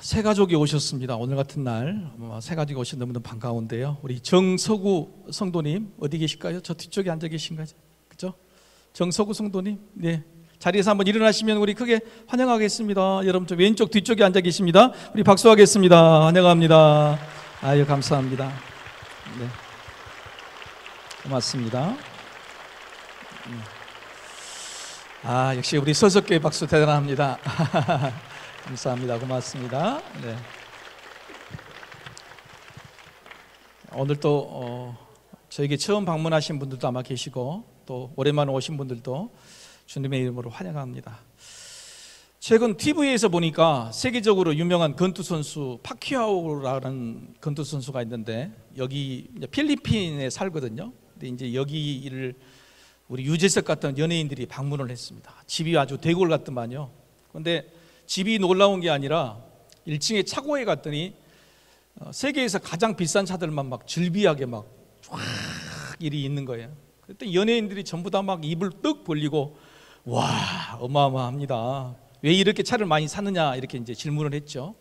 새 가족이 오셨습니다. 오늘 같은 날 새 가족이 오신 너무너무 반가운데요. 우리 정서구 성도님 어디 계실까요? 저 뒤쪽에 앉아 계신가요? 그죠? 정서구 성도님, 네, 자리에서 한번 일어나시면 우리 크게 환영하겠습니다. 여러분 저 왼쪽 뒤쪽에 앉아 계십니다. 우리 박수하겠습니다. 환영합니다. 아유 감사합니다. 네, 고맙습니다. 역시 우리 서석교회 박수 대단합니다. 감사합니다. 고맙습니다. 네. 오늘 또 저에게 처음 방문하신 분들도 아마 계시고 또 오랜만에 오신 분들도 주님의 이름으로 환영합니다. 최근 TV에서 보니까 세계적으로 유명한 권투 선수 파키아오라는 권투 선수가 있는데 여기 필리핀에 살거든요. 근데 이제 여기를 우리 유재석 같은 연예인들이 방문을 했습니다. 집이 아주 대골 같더만요. 그런데 집이 놀라운 게 아니라 1층에 차고에 갔더니 세계에서 가장 비싼 차들만 막 즐비하게 막 쫙 일이 있는 거예요. 그때 연예인들이 전부 다 막 입을 떡 벌리고 와 어마어마합니다. 왜 이렇게 차를 많이 사느냐 이렇게 이제 질문을 했죠.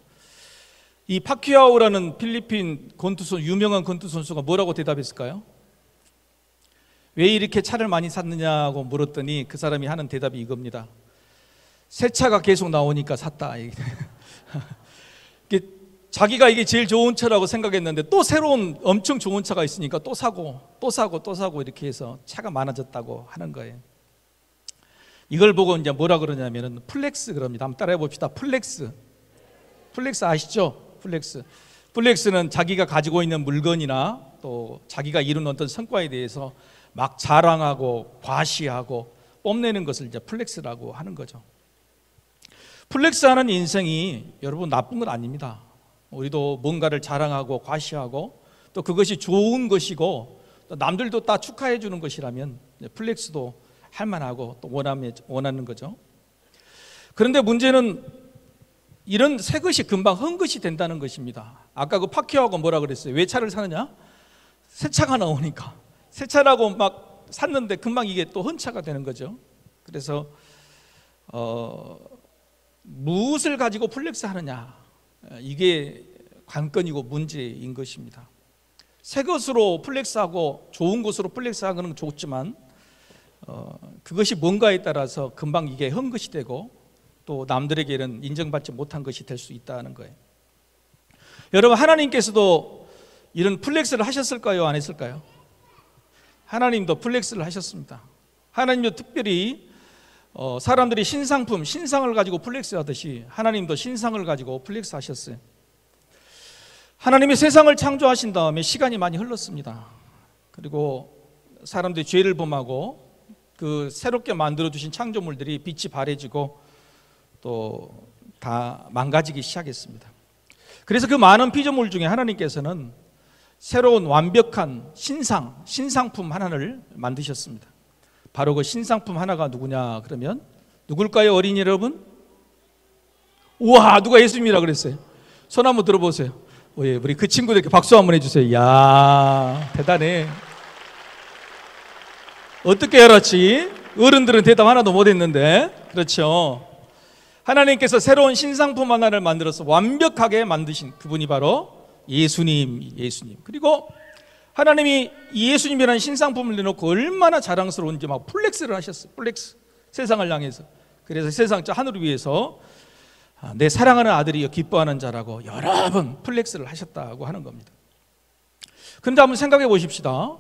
이 파키아오라는 필리핀 권투 선수, 유명한 권투 선수가 뭐라고 대답했을까요? 왜 이렇게 차를 많이 샀느냐고 물었더니 그 사람이 하는 대답이 이겁니다. 새 차가 계속 나오니까 샀다. 자기가 이게 제일 좋은 차라고 생각했는데 또 새로운 엄청 좋은 차가 있으니까 또 사고 또 사고 또 사고 이렇게 해서 차가 많아졌다고 하는 거예요. 이걸 보고 이제 뭐라 그러냐면은 플렉스 그럽니다. 한번 따라해 봅시다. 플렉스. 플렉스 아시죠? 플렉스. 플렉스는 자기가 가지고 있는 물건이나 또 자기가 이룬 어떤 성과에 대해서 막 자랑하고 과시하고 뽐내는 것을 이제 플렉스라고 하는 거죠. 플렉스하는 인생이 여러분 나쁜 건 아닙니다. 우리도 뭔가를 자랑하고 과시하고 또 그것이 좋은 것이고 또 남들도 다 축하해 주는 것이라면 플렉스도 할 만하고 또 원하는 거죠. 그런데 문제는 이런 새 것이 금방 헛것이 된다는 것입니다. 아까 그 파키아오가 뭐라 그랬어요? 왜 차를 사느냐? 새 차가 나오니까. 새 차라고 막 샀는데 금방 이게 또 헌차가 되는 거죠. 그래서 무엇을 가지고 플렉스 하느냐, 이게 관건이고 문제인 것입니다. 새 것으로 플렉스하고 좋은 것으로 플렉스하는 건 좋지만 그것이 뭔가에 따라서 금방 이게 헛것이 되고 또 남들에게는 인정받지 못한 것이 될 수 있다는 거예요. 여러분 하나님께서도 이런 플렉스를 하셨을까요? 안 했을까요? 하나님도 플렉스를 하셨습니다. 하나님도 특별히 사람들이 신상품, 신상을 가지고 플렉스 하듯이 하나님도 신상을 가지고 플렉스 하셨어요. 하나님이 세상을 창조하신 다음에 시간이 많이 흘렀습니다. 그리고 사람들이 죄를 범하고 그 새롭게 만들어주신 창조물들이 빛이 바래지고 또 다 망가지기 시작했습니다. 그래서 그 많은 피조물 중에 하나님께서는 새로운 완벽한 신상품 하나를 만드셨습니다. 바로 그 신상품 하나가 누구냐 그러면 누굴까요? 어린이 여러분? 우와, 누가 예수님이라 그랬어요? 손 한번 들어보세요. 예, 우리 그 친구들께 박수 한번 해주세요. 이야, 대단해. 어떻게 알았지? 어른들은 대답 하나도 못했는데. 그렇죠. 하나님께서 새로운 신상품 하나를 만들어서 완벽하게 만드신 그분이 바로 예수님. 그리고 하나님이 이 예수님이라는 신상품을 내놓고 얼마나 자랑스러운지 막 플렉스를 하셨어요. 플렉스. 세상을 향해서. 그래서 세상 저 하늘을 위해서 내 사랑하는 아들이 기뻐하는 자라고 여러 번 플렉스를 하셨다고 하는 겁니다. 그런데 한번 생각해 보십시다.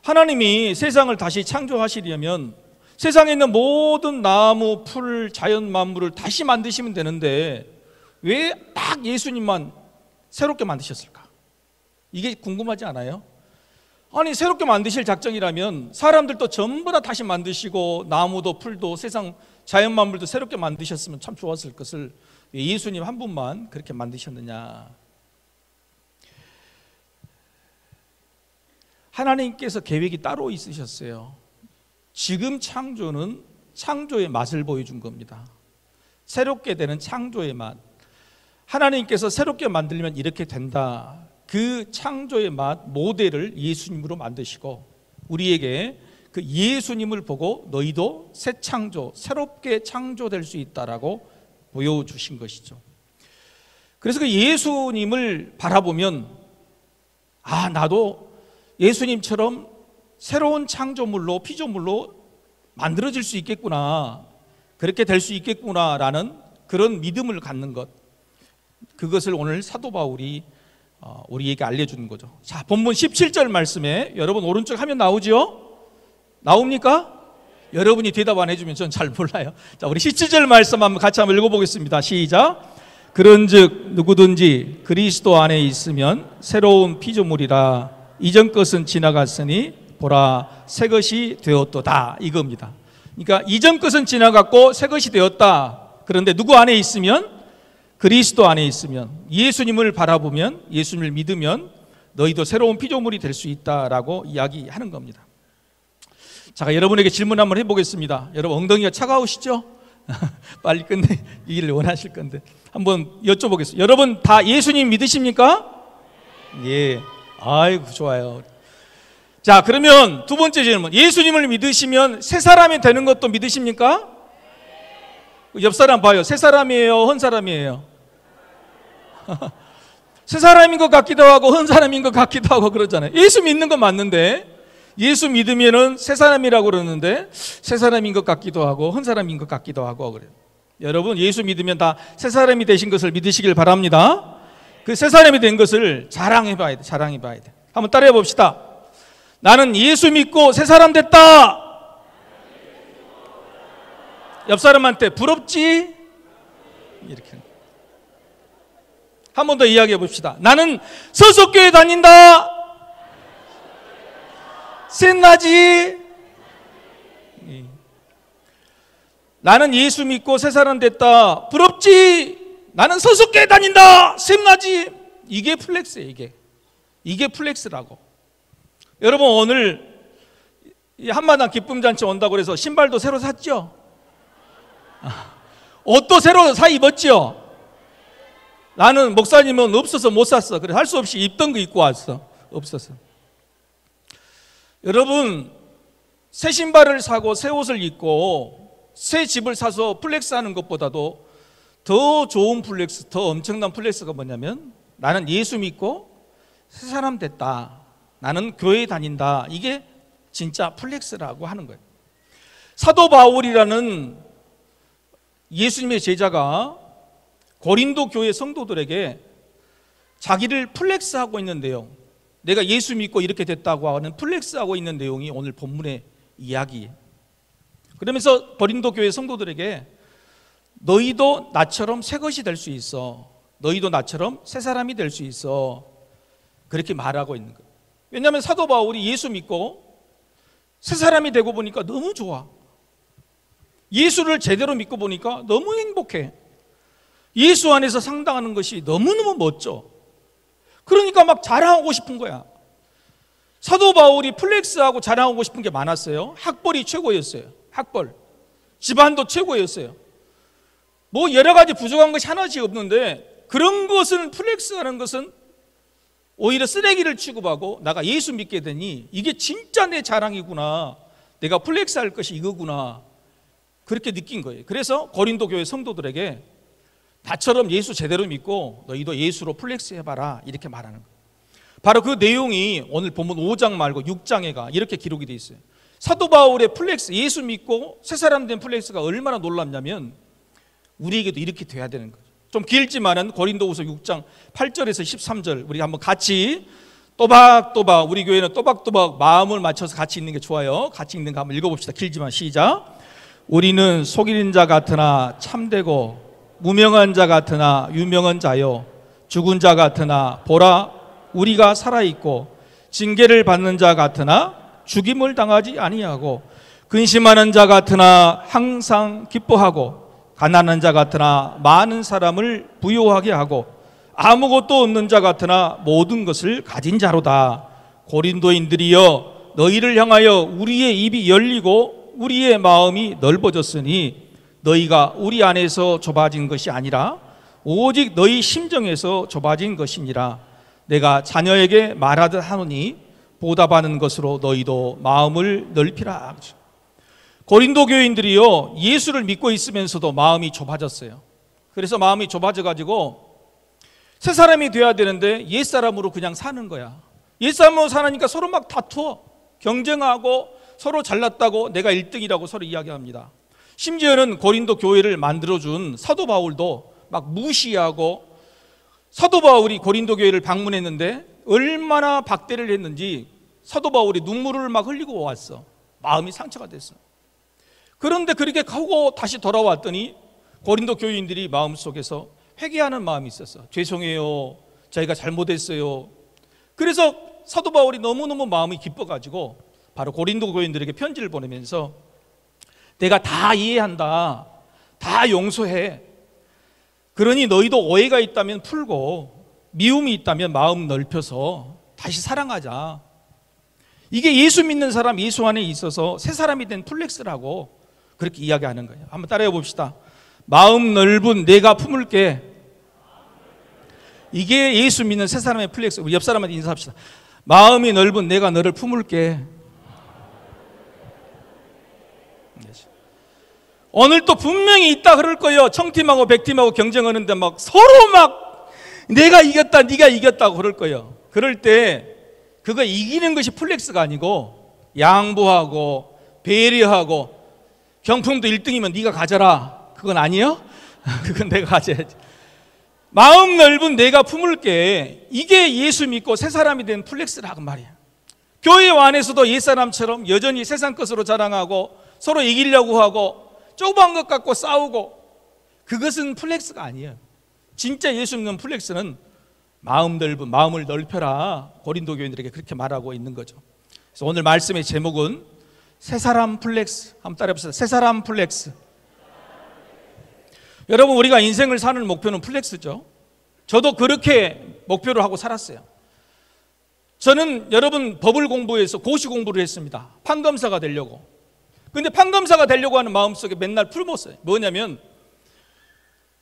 하나님이 세상을 다시 창조하시려면 세상에 있는 모든 나무, 풀, 자연 만물을 다시 만드시면 되는데 왜 딱 예수님만 새롭게 만드셨을까? 이게 궁금하지 않아요? 아니 새롭게 만드실 작정이라면 사람들도 전부 다 다시 만드시고 나무도 풀도 세상 자연 만물도 새롭게 만드셨으면 참 좋았을 것을 왜 예수님 한 분만 그렇게 만드셨느냐? 하나님께서 계획이 따로 있으셨어요. 지금 창조는 창조의 맛을 보여준 겁니다. 새롭게 되는 창조의 맛. 하나님께서 새롭게 만들면 이렇게 된다. 그 창조의 맛 모델을 예수님으로 만드시고 우리에게 그 예수님을 보고 너희도 새 창조, 새롭게 창조될 수 있다라고 보여주신 것이죠. 그래서 그 예수님을 바라보면 나도 예수님처럼 새로운 창조물로 피조물로 만들어질 수 있겠구나, 그렇게 될 수 있겠구나라는 그런 믿음을 갖는 것, 그것을 오늘 사도 바울이 우리에게 알려주는 거죠. 자, 본문 17절 말씀에 여러분 오른쪽 화면 나오죠? 나옵니까? 여러분이 대답 안 해주면 전 잘 몰라요. 자, 우리 17절 말씀 한번 같이 한번 읽어보겠습니다. 시작. 그런즉 누구든지 그리스도 안에 있으면 새로운 피조물이라, 이전 것은 지나갔으니 보라 새 것이 되었도다, 이겁니다. 그러니까 이전 것은 지나갔고 새 것이 되었다. 그런데 누구 안에 있으면? 그리스도 안에 있으면, 예수님을 바라보면, 예수님을 믿으면 너희도 새로운 피조물이 될 수 있다라고 이야기하는 겁니다. 자, 여러분에게 질문 한번 해보겠습니다. 여러분 엉덩이가 차가우시죠? 빨리 끝내기를 원하실 건데 한번 여쭤보겠습니다. 여러분 다 예수님 믿으십니까? 예. 아이고 좋아요. 자, 그러면 두 번째 질문, 예수님을 믿으시면 새 사람이 되는 것도 믿으십니까? 옆 사람 봐요. 새 사람이에요, 헌 사람이에요? 새 사람인 것 같기도 하고 헌 사람인 것 같기도 하고 그러잖아요. 예수 믿는 건 맞는데, 예수 믿으면은 새 사람이라고 그러는데 새 사람인 것 같기도 하고 헌 사람인 것 같기도 하고 그래요. 여러분 예수 믿으면 다 새 사람이 되신 것을 믿으시길 바랍니다. 그 새 사람이 된 것을 자랑해봐야 돼. 자랑해봐야 돼. 한번 따라해 봅시다. 나는 예수 믿고 새 사람 됐다. 옆 사람한테 부럽지? 이렇게 한 번 더 이야기해 봅시다. 나는 서석교회 다닌다. 셋나지? 나는 예수 믿고 새 사람 됐다. 부럽지? 나는 서석교회 다닌다. 셋나지? 이게 플렉스예요. 이게 플렉스라고. 여러분 오늘 한마당 기쁨잔치 온다고 해서 신발도 새로 샀죠? 옷도 새로 사 입었죠? 나는 목사님은 없어서 못 샀어. 그래 할 수 없이 입던 거 입고 왔어. 없어서. 여러분 새 신발을 사고 새 옷을 입고 새 집을 사서 플렉스하는 것보다도 더 좋은 플렉스, 더 엄청난 플렉스가 뭐냐면 나는 예수 믿고 새 사람 됐다. 나는 교회 다닌다. 이게 진짜 플렉스라고 하는 거예요. 사도 바울이라는 예수님의 제자가 고린도 교회 성도들에게 자기를 플렉스하고 있는 내용, 내가 예수 믿고 이렇게 됐다고 하는 플렉스하고 있는 내용이 오늘 본문의 이야기예요. 그러면서 고린도 교회 성도들에게 너희도 나처럼 새 것이 될 수 있어, 너희도 나처럼 새 사람이 될 수 있어, 그렇게 말하고 있는 거예요. 왜냐하면 사도 바울이 예수 믿고 새 사람이 되고 보니까 너무 좋아. 예수를 제대로 믿고 보니까 너무 행복해. 예수 안에서 상당하는 것이 너무너무 멋져. 그러니까 막 자랑하고 싶은 거야. 사도 바울이 플렉스하고 자랑하고 싶은 게 많았어요. 학벌이 최고였어요. 학벌. 집안도 최고였어요. 뭐 여러 가지 부족한 것이 하나씩 없는데 그런 것은 플렉스하는 것은 오히려 쓰레기를 취급하고 나가 예수 믿게 되니 이게 진짜 내 자랑이구나. 내가 플렉스할 것이 이거구나. 그렇게 느낀 거예요. 그래서 고린도 교회 성도들에게 나처럼 예수 제대로 믿고 너희도 예수로 플렉스 해봐라 이렇게 말하는 거예요. 바로 그 내용이 오늘 본문 5장 말고 6장에 가 이렇게 기록이 되어 있어요. 사도 바울의 플렉스, 예수 믿고 새 사람 된 플렉스가 얼마나 놀랍냐면 우리에게도 이렇게 돼야 되는 거죠. 좀 길지만은 고린도후서 6장 8절에서 13절 우리 한번 같이 또박또박, 우리 교회는 또박또박 마음을 맞춰서 같이 읽는 게 좋아요. 같이 읽는 거 한번 읽어봅시다. 길지만 시작. 우리는 속이는 자 같으나 참되고 무명한 자 같으나 유명한 자요, 죽은 자 같으나 보라 우리가 살아있고, 징계를 받는 자 같으나 죽임을 당하지 아니하고, 근심하는 자 같으나 항상 기뻐하고, 가난한 자 같으나 많은 사람을 부요하게 하고, 아무것도 없는 자 같으나 모든 것을 가진 자로다. 고린도인들이여, 너희를 향하여 우리의 입이 열리고 우리의 마음이 넓어졌으니 너희가 우리 안에서 좁아진 것이 아니라 오직 너희 심정에서 좁아진 것이니라. 내가 자녀에게 말하듯 하노니 보답하는 것으로 너희도 마음을 넓히라. 고린도 교인들이요, 예수를 믿고 있으면서도 마음이 좁아졌어요. 그래서 마음이 좁아져 가지고 새 사람이 돼야 되는데 옛사람으로 그냥 사는 거야. 옛사람으로 사니까 서로 막 다투어, 경쟁하고 서로 잘났다고 내가 1등이라고 서로 이야기합니다. 심지어는 고린도 교회를 만들어준 사도 바울도 막 무시하고, 사도 바울이 고린도 교회를 방문했는데 얼마나 박대를 했는지 사도 바울이 눈물을 막 흘리고 왔어. 마음이 상처가 됐어. 그런데 그렇게 가고 다시 돌아왔더니 고린도 교인들이 마음속에서 회개하는 마음이 있었어. 죄송해요, 저희가 잘못했어요. 그래서 사도 바울이 너무너무 마음이 기뻐가지고 바로 고린도 교인들에게 편지를 보내면서 내가 다 이해한다, 다 용서해. 그러니 너희도 오해가 있다면 풀고 미움이 있다면 마음 넓혀서 다시 사랑하자. 이게 예수 믿는 사람, 예수 안에 있어서 새 사람이 된 플렉스라고 그렇게 이야기하는 거예요. 한번 따라해 봅시다. 마음 넓은 내가 품을게. 이게 예수 믿는 새 사람의 플렉스. 우리 옆 사람한테 인사합시다. 마음이 넓은 내가 너를 품을게. 오늘 또 분명히 있다 그럴 거예요. 청팀하고 백팀하고 경쟁하는데 막 서로 막 내가 이겼다, 네가 이겼다고 그럴 거예요. 그럴 때 그거 이기는 것이 플렉스가 아니고 양보하고 배려하고, 경품도 1등이면 네가 가져라, 그건 아니에요? 그건 내가 가져야지. 마음 넓은 내가 품을게. 이게 예수 믿고 새 사람이 된 플렉스라고 말이야. 교회 안에서도 옛사람처럼 여전히 세상 것으로 자랑하고 서로 이기려고 하고 조그만 것 갖고 싸우고, 그것은 플렉스가 아니에요. 진짜 예수 믿는 플렉스는 마음 넓은, 마음을 넓혀라, 고린도 교인들에게 그렇게 말하고 있는 거죠. 그래서 오늘 말씀의 제목은 새 사람 플렉스. 한번 따라해 봅시다. 새 사람 플렉스. 여러분, 우리가 인생을 사는 목표는 플렉스죠. 저도 그렇게 목표를 하고 살았어요. 저는 여러분 법을 공부해서 고시 공부를 했습니다. 판검사가 되려고. 근데 판검사가 되려고 하는 마음속에 맨날 풀었어요. 뭐냐면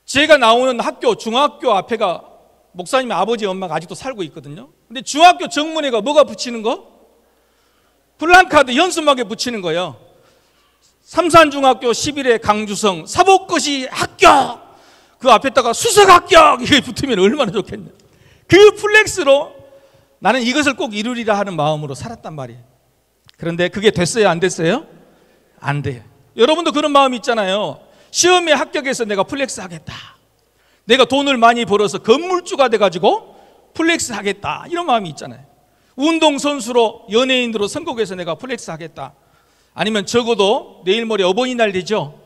제가 나오는 학교, 중학교 앞에가 목사님의 아버지 엄마가 아직도 살고 있거든요. 근데 중학교 정문에가 뭐가 붙이는 거? 플랜카드 연습막에 붙이는 거예요. 삼산중학교 11회 강주성 사법고시 합격! 그 앞에다가 수석 합격! 이게 붙으면 얼마나 좋겠냐. 그 플렉스로 나는 이것을 꼭 이루리라 하는 마음으로 살았단 말이에요. 그런데 그게 됐어요, 안 됐어요? 안 돼요. 여러분도 그런 마음이 있잖아요. 시험에 합격해서 내가 플렉스 하겠다, 내가 돈을 많이 벌어서 건물주가 돼가지고 플렉스 하겠다, 이런 마음이 있잖아요. 운동선수로, 연예인으로 선곡해서 내가 플렉스 하겠다. 아니면 적어도 내일 모레 어버이날 되죠.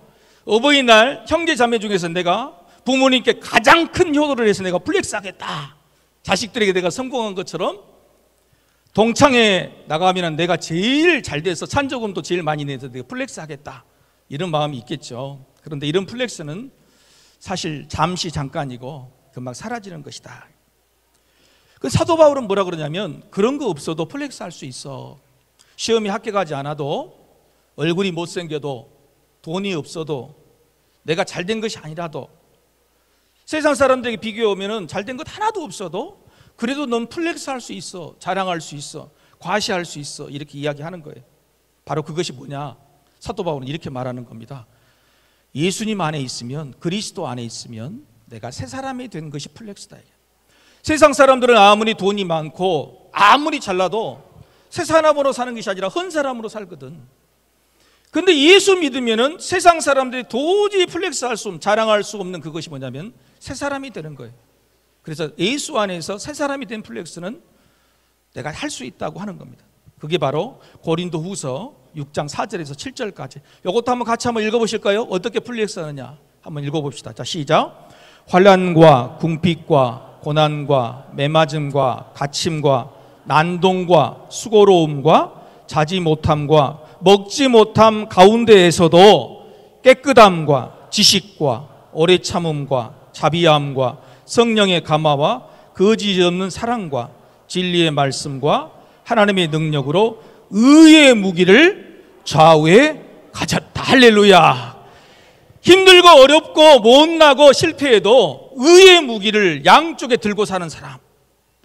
어버이날 형제 자매 중에서 내가 부모님께 가장 큰 효도를 해서 내가 플렉스 하겠다. 자식들에게 내가 성공한 것처럼 동창회 나가면 내가 제일 잘 돼서 찬조금도 제일 많이 내서 내가 플렉스 하겠다, 이런 마음이 있겠죠. 그런데 이런 플렉스는 사실 잠시 잠깐이고 금방 사라지는 것이다. 그 사도 바울은 뭐라 그러냐면 그런 거 없어도 플렉스 할 수 있어. 시험에 합격하지 않아도, 얼굴이 못생겨도, 돈이 없어도, 내가 잘된 것이 아니라도, 세상 사람들에게 비교하면 잘된 것 하나도 없어도 그래도 넌 플렉스 할 수 있어, 자랑할 수 있어, 과시할 수 있어, 이렇게 이야기하는 거예요. 바로 그것이 뭐냐? 사도 바울은 이렇게 말하는 겁니다. 예수님 안에 있으면, 그리스도 안에 있으면 내가 새 사람이 된 것이 플렉스다. 세상 사람들은 아무리 돈이 많고 아무리 잘나도 새 사람으로 사는 것이 아니라 헌 사람으로 살거든. 근데 예수 믿으면은 세상 사람들이 도저히 플렉스 할 수 없는, 자랑할 수 없는 그것이 뭐냐면 새 사람이 되는 거예요. 그래서 예수 안에서 새 사람이 된 플렉스는 내가 할 수 있다고 하는 겁니다. 그게 바로 고린도 후서 6장 4절에서 7절까지. 이것도 한번 같이 한번 읽어보실까요? 어떻게 플렉스 하느냐 한번 읽어봅시다. 자, 시작. 환난과 궁핍과 고난과 매맞음과 갇힘과 난동과 수고로움과 자지 못함과 먹지 못함 가운데에서도 깨끗함과 지식과 오래 참음과 자비함과 성령의 감화와 거짓 없는 사랑과 진리의 말씀과 하나님의 능력으로 의의 무기를 좌우에 가졌다. 할렐루야. 힘들고 어렵고 못나고 실패해도 의의 무기를 양쪽에 들고 사는 사람,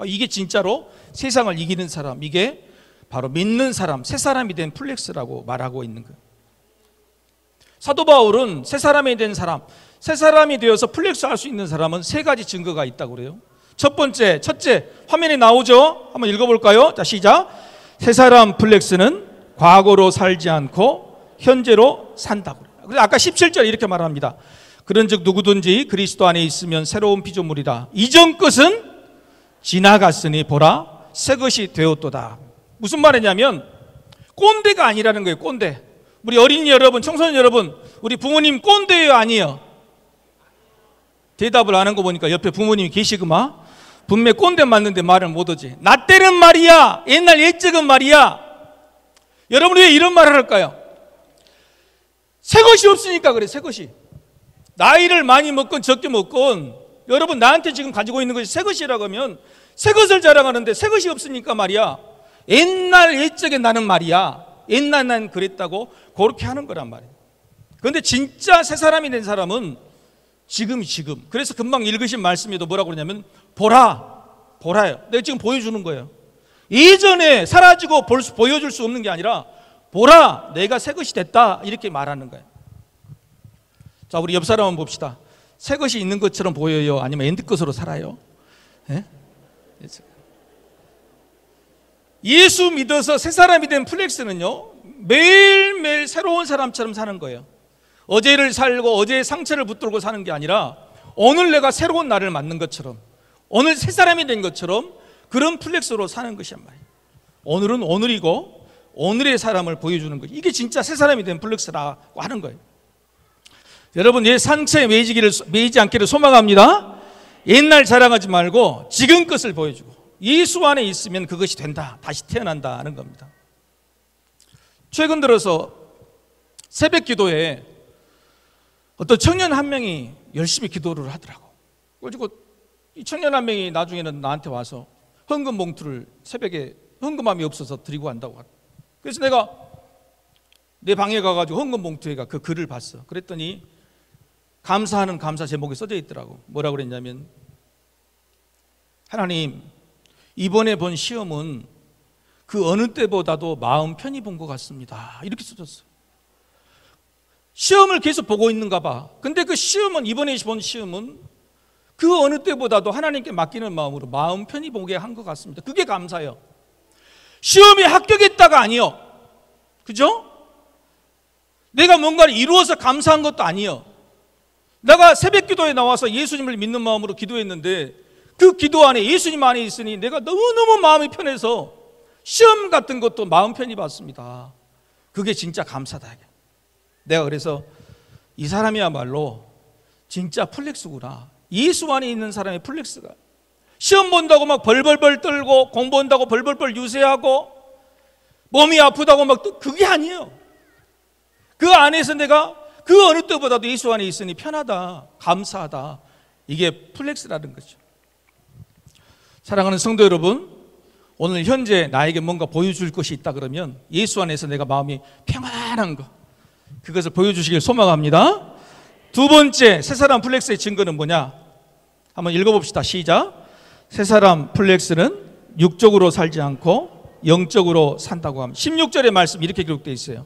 이게 진짜로 세상을 이기는 사람, 이게 바로 믿는 사람, 새 사람이 된 플렉스라고 말하고 있는 거예요. 사도 바울은 새 사람이 된 사람, 새 사람이 되어서 플렉스 할 수 있는 사람은 세 가지 증거가 있다고 그래요. 첫째 화면에 나오죠? 한번 읽어볼까요? 자, 시작. 새 사람 플렉스는 과거로 살지 않고 현재로 산다고. 그래서 아까 17절 이렇게 말합니다. 그런즉 누구든지 그리스도 안에 있으면 새로운 피조물이라. 이전 것은 지나갔으니 보라 새 것이 되었도다. 무슨 말이냐면 꼰대가 아니라는 거예요. 꼰대. 우리 어린이 여러분, 청소년 여러분, 우리 부모님 꼰대예요, 아니에요? 대답을 안 한 거 보니까 옆에 부모님이 계시구만. 분명 꼰대 맞는데 말을 못하지. 나 때는 말이야, 옛날 옛적은 말이야. 여러분 왜 이런 말을 할까요? 새 것이 없으니까 그래. 새 것이. 나이를 많이 먹건 적게 먹건 여러분 나한테 지금 가지고 있는 것이 새 것이라고 하면 새 것을 자랑하는데 새 것이 없으니까 말이야. 옛날 옛적에 나는 말이야. 옛날 난 그랬다고 그렇게 하는 거란 말이에요. 그런데 진짜 새 사람이 된 사람은 지금. 그래서 금방 읽으신 말씀에도 뭐라고 그러냐면 보라예요. 내가 지금 보여주는 거예요. 예전에 사라지고 보여줄 수 없는 게 아니라 보라, 내가 새 것이 됐다 이렇게 말하는 거예요. 자, 우리 옆 사람 한번 봅시다. 새 것이 있는 것처럼 보여요? 아니면 엔드 것으로 살아요? 예? 예수 믿어서 새 사람이 된 플렉스는요, 매일매일 새로운 사람처럼 사는 거예요. 어제를 살고 어제의 상처를 붙들고 사는 게 아니라 오늘 내가 새로운 나를 맞는 것처럼, 오늘 새 사람이 된 것처럼 그런 플렉스로 사는 것이란 말이에요. 오늘은 오늘이고 오늘의 사람을 보여주는 거예요. 이게 진짜 새 사람이 된 플렉스라고 하는 거예요. 여러분, 내 상처에 매이지 않기를 소망합니다. 옛날 자랑하지 말고 지금 것을 보여주고 예수 안에 있으면 그것이 된다, 다시 태어난다 하는 겁니다. 최근 들어서 새벽 기도에 어떤 청년 한 명이 열심히 기도를 하더라고. 그리고 이 청년 한 명이 나중에는 나한테 와서 헌금 봉투를 새벽에 헌금함이 없어서 드리고 간다고 하더라고. 그래서 내가 내 방에 가가지고 헌금 봉투에 그 글을 봤어. 그랬더니 감사하는 감사 제목이 써져 있더라고. 뭐라고 그랬냐면, 하나님, 이번에 본 시험은 그 어느 때보다도 마음 편히 본 것 같습니다. 이렇게 써졌어. 시험을 계속 보고 있는가 봐. 근데 그 시험은, 이번에 본 시험은 그 어느 때보다도 하나님께 맡기는 마음으로 마음 편히 보게 한 것 같습니다. 그게 감사예요. 시험에 합격했다가 아니요. 그죠? 내가 뭔가를 이루어서 감사한 것도 아니요. 내가 새벽 기도에 나와서 예수님을 믿는 마음으로 기도했는데 그 기도 안에 예수님 안에 있으니 내가 너무너무 마음이 편해서 시험 같은 것도 마음 편히 봤습니다. 그게 진짜 감사다. 내가 그래서 이 사람이야말로 진짜 플렉스구나. 예수 안에 있는 사람의 플렉스가. 시험 본다고 막 벌벌벌 떨고 공부한다고 벌벌벌 유세하고 몸이 아프다고 막 그게 아니에요. 그 안에서 내가 그 어느 때보다도 예수 안에 있으니 편하다, 감사하다. 이게 플렉스라는 거죠. 사랑하는 성도 여러분, 오늘 현재 나에게 뭔가 보여줄 것이 있다 그러면 예수 안에서 내가 마음이 평안한 거, 그것을 보여주시길 소망합니다. 두 번째 새 사람 플렉스의 증거는 뭐냐? 한번 읽어봅시다. 시작. 새 사람 플렉스는 육적으로 살지 않고 영적으로 산다고 합니다. 16절의 말씀 이렇게 기록되어 있어요.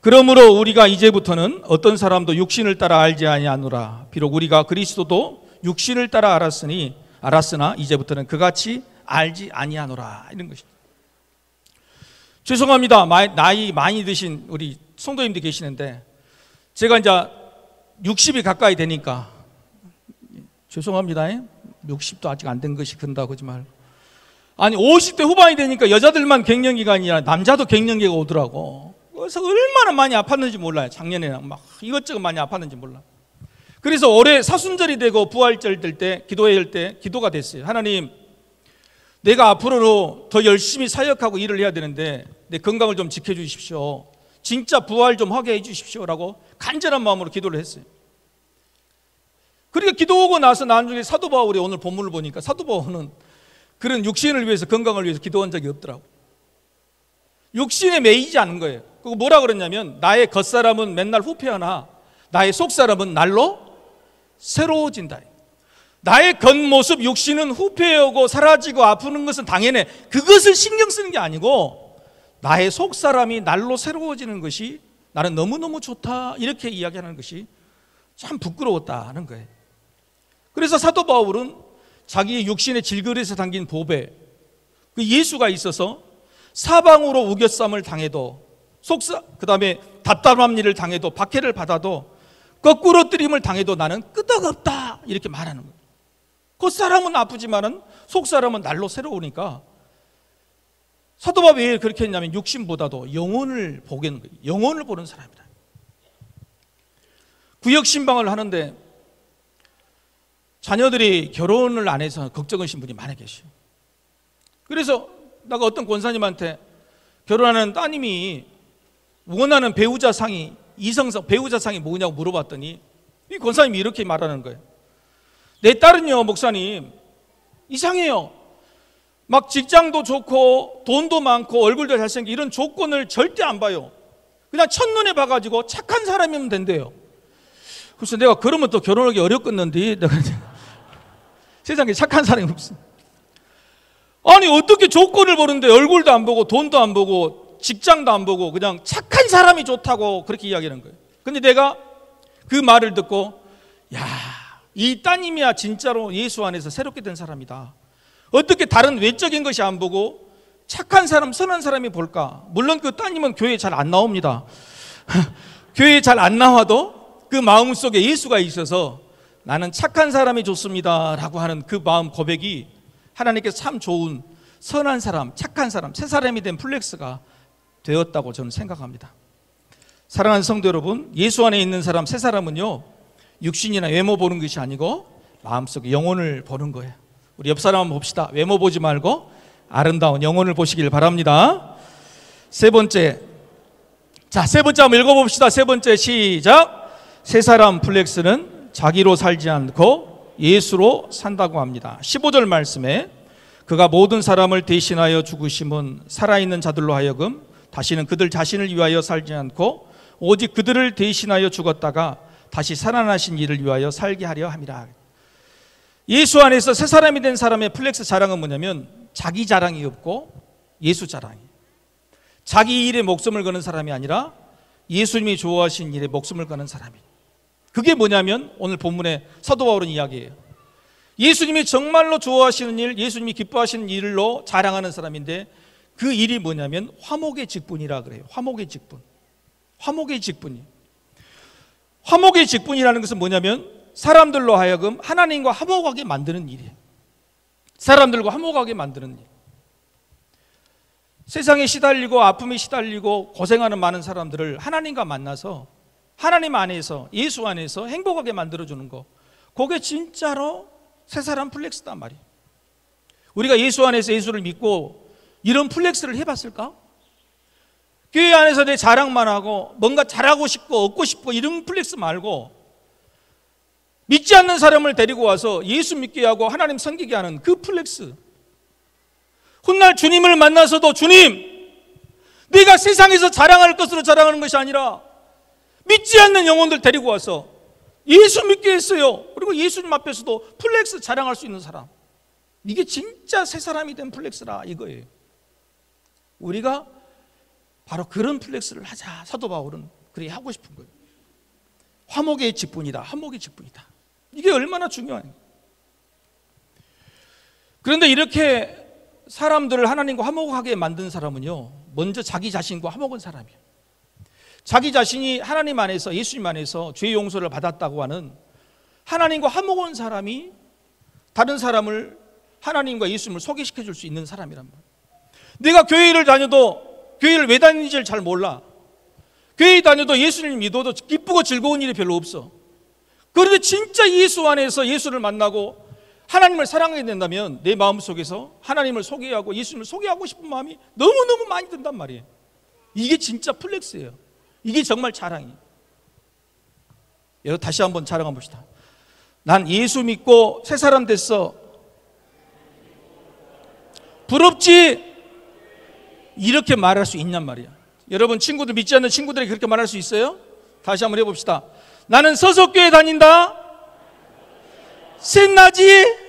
그러므로 우리가 이제부터는 어떤 사람도 육신을 따라 알지 아니하노라. 비록 우리가 그리스도도 육신을 따라 알았으나 이제부터는 그같이 알지 아니하노라. 이런 것입니다. 죄송합니다. 나이 많이 드신 우리 성도님들 계시는데 제가 이제 60이 가까이 되니까 죄송합니다. 60도 아직 안 된 것이 큰다고 하지 말고, 아니 50대 후반이 되니까 여자들만 갱년기가 아니라 남자도 갱년기가 오더라고. 그래서 얼마나 많이 아팠는지 몰라요. 작년에는 막 이것저것 많이 아팠는지 몰라. 그래서 올해 사순절이 되고 부활절 될 때 기도해야 할 때 기도가 됐어요. 하나님, 내가 앞으로 더 열심히 사역하고 일을 해야 되는데 내 건강을 좀 지켜주십시오. 진짜 부활 좀 하게 해주십시오라고 간절한 마음으로 기도를 했어요. 그러니까 기도하고 나서 나중에 사도 바울이 오늘 본문을 보니까 사도 바울은 그런 육신을 위해서, 건강을 위해서 기도한 적이 없더라고. 육신에 매이지 않은 거예요. 그리고 뭐라 그랬냐면, 나의 겉사람은 맨날 후패하나 나의 속사람은 날로 새로워진다. 나의 겉모습 육신은 후패하고 사라지고 아프는 것은 당연해. 그것을 신경 쓰는 게 아니고 나의 속사람이 날로 새로워지는 것이 나는 너무너무 좋다, 이렇게 이야기하는 것이 참 부끄러웠다는 거예요. 그래서 사도 바울은 자기의 육신의 질그릇에 담긴 보배, 그 예수가 있어서 사방으로 우겨쌈을 당해도 그 다음에 답답한 일을 당해도 박해를 받아도 거꾸로 뜨림을 당해도 나는 끄떡없다 이렇게 말하는 거예요. 겉사람은 아프지만은 속사람은 날로 새로우니까 사도 바울이 왜 그렇게 했냐면 육신보다도 영혼을 보는 거예요. 영혼을 보는 사람이다. 구역 신방을 하는데 자녀들이 결혼을 안 해서 걱정하신 분이 많이 계셔요. 그래서 내가 어떤 권사님한테 결혼하는 따님이 원하는 배우자상이 이성상 배우자상이 뭐냐고 물어봤더니 이 권사님이 이렇게 말하는 거예요. 내 딸은요 목사님 이상해요. 막 직장도 좋고 돈도 많고 얼굴도 잘생기고 이런 조건을 절대 안 봐요. 그냥 첫눈에 봐가지고 착한 사람이면 된대요. 그래서 내가 그러면 또 결혼하기 어렵겠는데 내가 세상에 착한 사람이 없어. 아니 어떻게 조건을 보는데 얼굴도 안 보고 돈도 안 보고 직장도 안 보고 그냥 착한 사람이 좋다고 그렇게 이야기하는 거예요. 근데 내가 그 말을 듣고 야, 이 따님이야 진짜로 예수 안에서 새롭게 된 사람이다. 어떻게 다른 외적인 것이 안 보고 착한 사람, 선한 사람이 볼까? 물론 그 따님은 교회에 잘 안 나옵니다. 교회에 잘 안 나와도 그 마음속에 예수가 있어서 나는 착한 사람이 좋습니다 라고 하는 그 마음 고백이 하나님께서 참 좋은 선한 사람, 착한 사람, 새 사람이 된 플렉스가 되었다고 저는 생각합니다. 사랑하는 성도 여러분, 예수 안에 있는 사람, 새 사람은요 육신이나 외모 보는 것이 아니고 마음속에 영혼을 보는 거예요. 우리 옆 사람 한번 봅시다. 외모 보지 말고 아름다운 영혼을 보시길 바랍니다. 세 번째, 자, 세 번째 한번 읽어봅시다. 세 번째 시작. 새 사람 플렉스는 자기로 살지 않고 예수로 산다고 합니다. 15절 말씀에 그가 모든 사람을 대신하여 죽으심은 살아있는 자들로 하여금 다시는 그들 자신을 위하여 살지 않고 오직 그들을 대신하여 죽었다가 다시 살아나신 이를 위하여 살게 하려 함이라. 예수 안에서 새 사람이 된 사람의 플렉스 자랑은 뭐냐면 자기 자랑이 없고 예수 자랑이. 자기 일에 목숨을 거는 사람이 아니라 예수님이 좋아하신 일에 목숨을 거는 사람이. 그게 뭐냐면 오늘 본문의 사도 바울은 이야기예요. 예수님이 정말로 좋아하시는 일, 예수님이 기뻐하시는 일로 자랑하는 사람인데 그 일이 뭐냐면 화목의 직분이라 그래요. 화목의 직분. 화목의 직분이. 화목의 직분이라는 것은 뭐냐면 사람들로 하여금 하나님과 화목하게 만드는 일이에요. 사람들과 화목하게 만드는 일. 세상에 시달리고 아픔에 시달리고 고생하는 많은 사람들을 하나님과 만나서 하나님 안에서 예수 안에서 행복하게 만들어주는 거, 그게 진짜로 새 사람 플렉스단 말이에요. 우리가 예수 안에서 예수를 믿고 이런 플렉스를 해봤을까? 교회 안에서 내 자랑만 하고 뭔가 잘하고 싶고 얻고 싶고 이런 플렉스 말고 믿지 않는 사람을 데리고 와서 예수 믿게 하고 하나님 섬기게 하는 그 플렉스. 훗날 주님을 만나서도 주님, 네가 세상에서 자랑할 것으로 자랑하는 것이 아니라 믿지 않는 영혼들 데리고 와서 예수 믿게 했어요. 그리고 예수님 앞에서도 플렉스 자랑할 수 있는 사람. 이게 진짜 새 사람이 된 플렉스라 이거예요. 우리가 바로 그런 플렉스를 하자. 사도 바울은 그렇게 하고 싶은 거예요. 화목의 직분이다. 화목의 직분이다. 이게 얼마나 중요해요. 그런데 이렇게 사람들을 하나님과 화목하게 만든 사람은요, 먼저 자기 자신과 화목한 사람이에요. 자기 자신이 하나님 안에서, 예수님 안에서 죄 용서를 받았다고 하는 하나님과 화목한 사람이 다른 사람을 하나님과 예수님을 소개시켜 줄 수 있는 사람이란 말이에요. 내가 교회를 다녀도 교회를 왜 다니는지를 잘 몰라. 교회 다녀도 예수님 믿어도 기쁘고 즐거운 일이 별로 없어. 그런데 진짜 예수 안에서 예수를 만나고 하나님을 사랑하게 된다면 내 마음속에서 하나님을 소개하고 예수님을 소개하고 싶은 마음이 너무너무 많이 든단 말이에요. 이게 진짜 플렉스예요. 이게 정말 자랑이에요. 여러분 다시 한번 자랑 한번 봅시다. 난 예수 믿고 새 사람 됐어. 부럽지? 이렇게 말할 수 있냔 말이야. 여러분 친구들, 믿지 않는 친구들이 그렇게 말할 수 있어요? 다시 한번 해봅시다. 나는 서석교회 다닌다. 셋나지?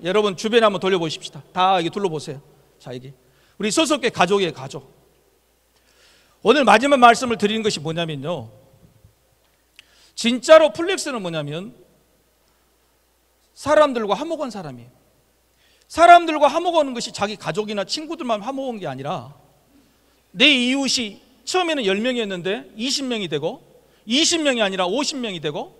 여러분 주변에 한번 돌려보십시다. 다 이게 둘러보세요. 자, 이게 우리 서석교회 가족이에요. 가족. 오늘 마지막 말씀을 드리는 것이 뭐냐면요, 진짜로 플렉스는 뭐냐면 사람들과 화목한 사람이에요. 사람들과 화목하는 것이 자기 가족이나 친구들만 화목한 게 아니라 내 이웃이 처음에는 10명이었는데 20명이 되고 20명이 아니라 50명이 되고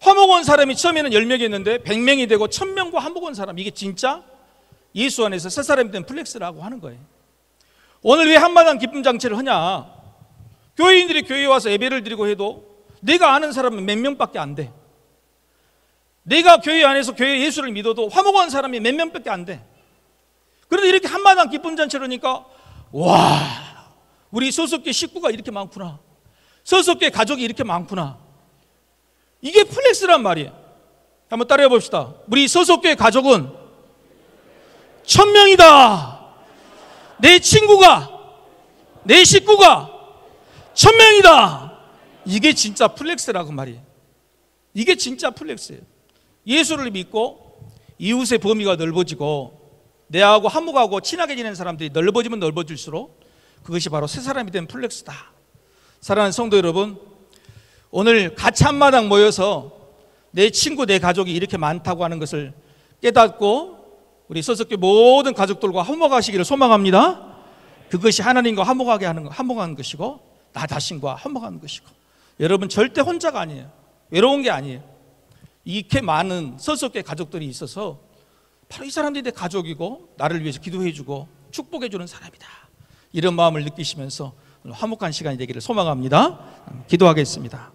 화목한 사람이 처음에는 10명이었는데 100명이 되고 1000명과 화목한 사람, 이게 진짜 예수 안에서 새 사람이 된 플렉스라고 하는 거예요. 오늘 왜 한마당 기쁨 장치를 하냐? 교회인들이 교회에 와서 예배를 드리고 해도 내가 아는 사람은 몇 명밖에 안 돼. 내가 교회 안에서 교회 예수를 믿어도 화목한 사람이 몇 명밖에 안 돼. 그런데 이렇게 한마당 기쁨 잔치를 하니까 와, 우리 소속교회 식구가 이렇게 많구나, 소속교회 가족이 이렇게 많구나. 이게 플렉스란 말이에요. 한번 따라해 봅시다. 우리 소속교회 가족은 1000명이다. 내 친구가, 내 식구가 1000명이다. 이게 진짜 플렉스라고 말이에요. 이게 진짜 플렉스예요. 예수를 믿고 이웃의 범위가 넓어지고 내하고 화목하고 친하게 지내는 사람들이 넓어지면 넓어질수록 그것이 바로 새 사람이 된 플렉스다. 사랑하는 성도 여러분, 오늘 같이 한마당 모여서 내 친구, 내 가족이 이렇게 많다고 하는 것을 깨닫고 우리 소속교회 모든 가족들과 화목하시기를 소망합니다. 그것이 하나님과 화목하게 하는 거, 화목하는 것이고 나 자신과 화목하는 것이고, 여러분 절대 혼자가 아니에요. 외로운 게 아니에요. 이렇게 많은 소속교회 가족들이 있어서 바로 이 사람들이 내 가족이고 나를 위해서 기도해주고 축복해주는 사람이다. 이런 마음을 느끼시면서 화목한 시간이 되기를 소망합니다. 기도하겠습니다.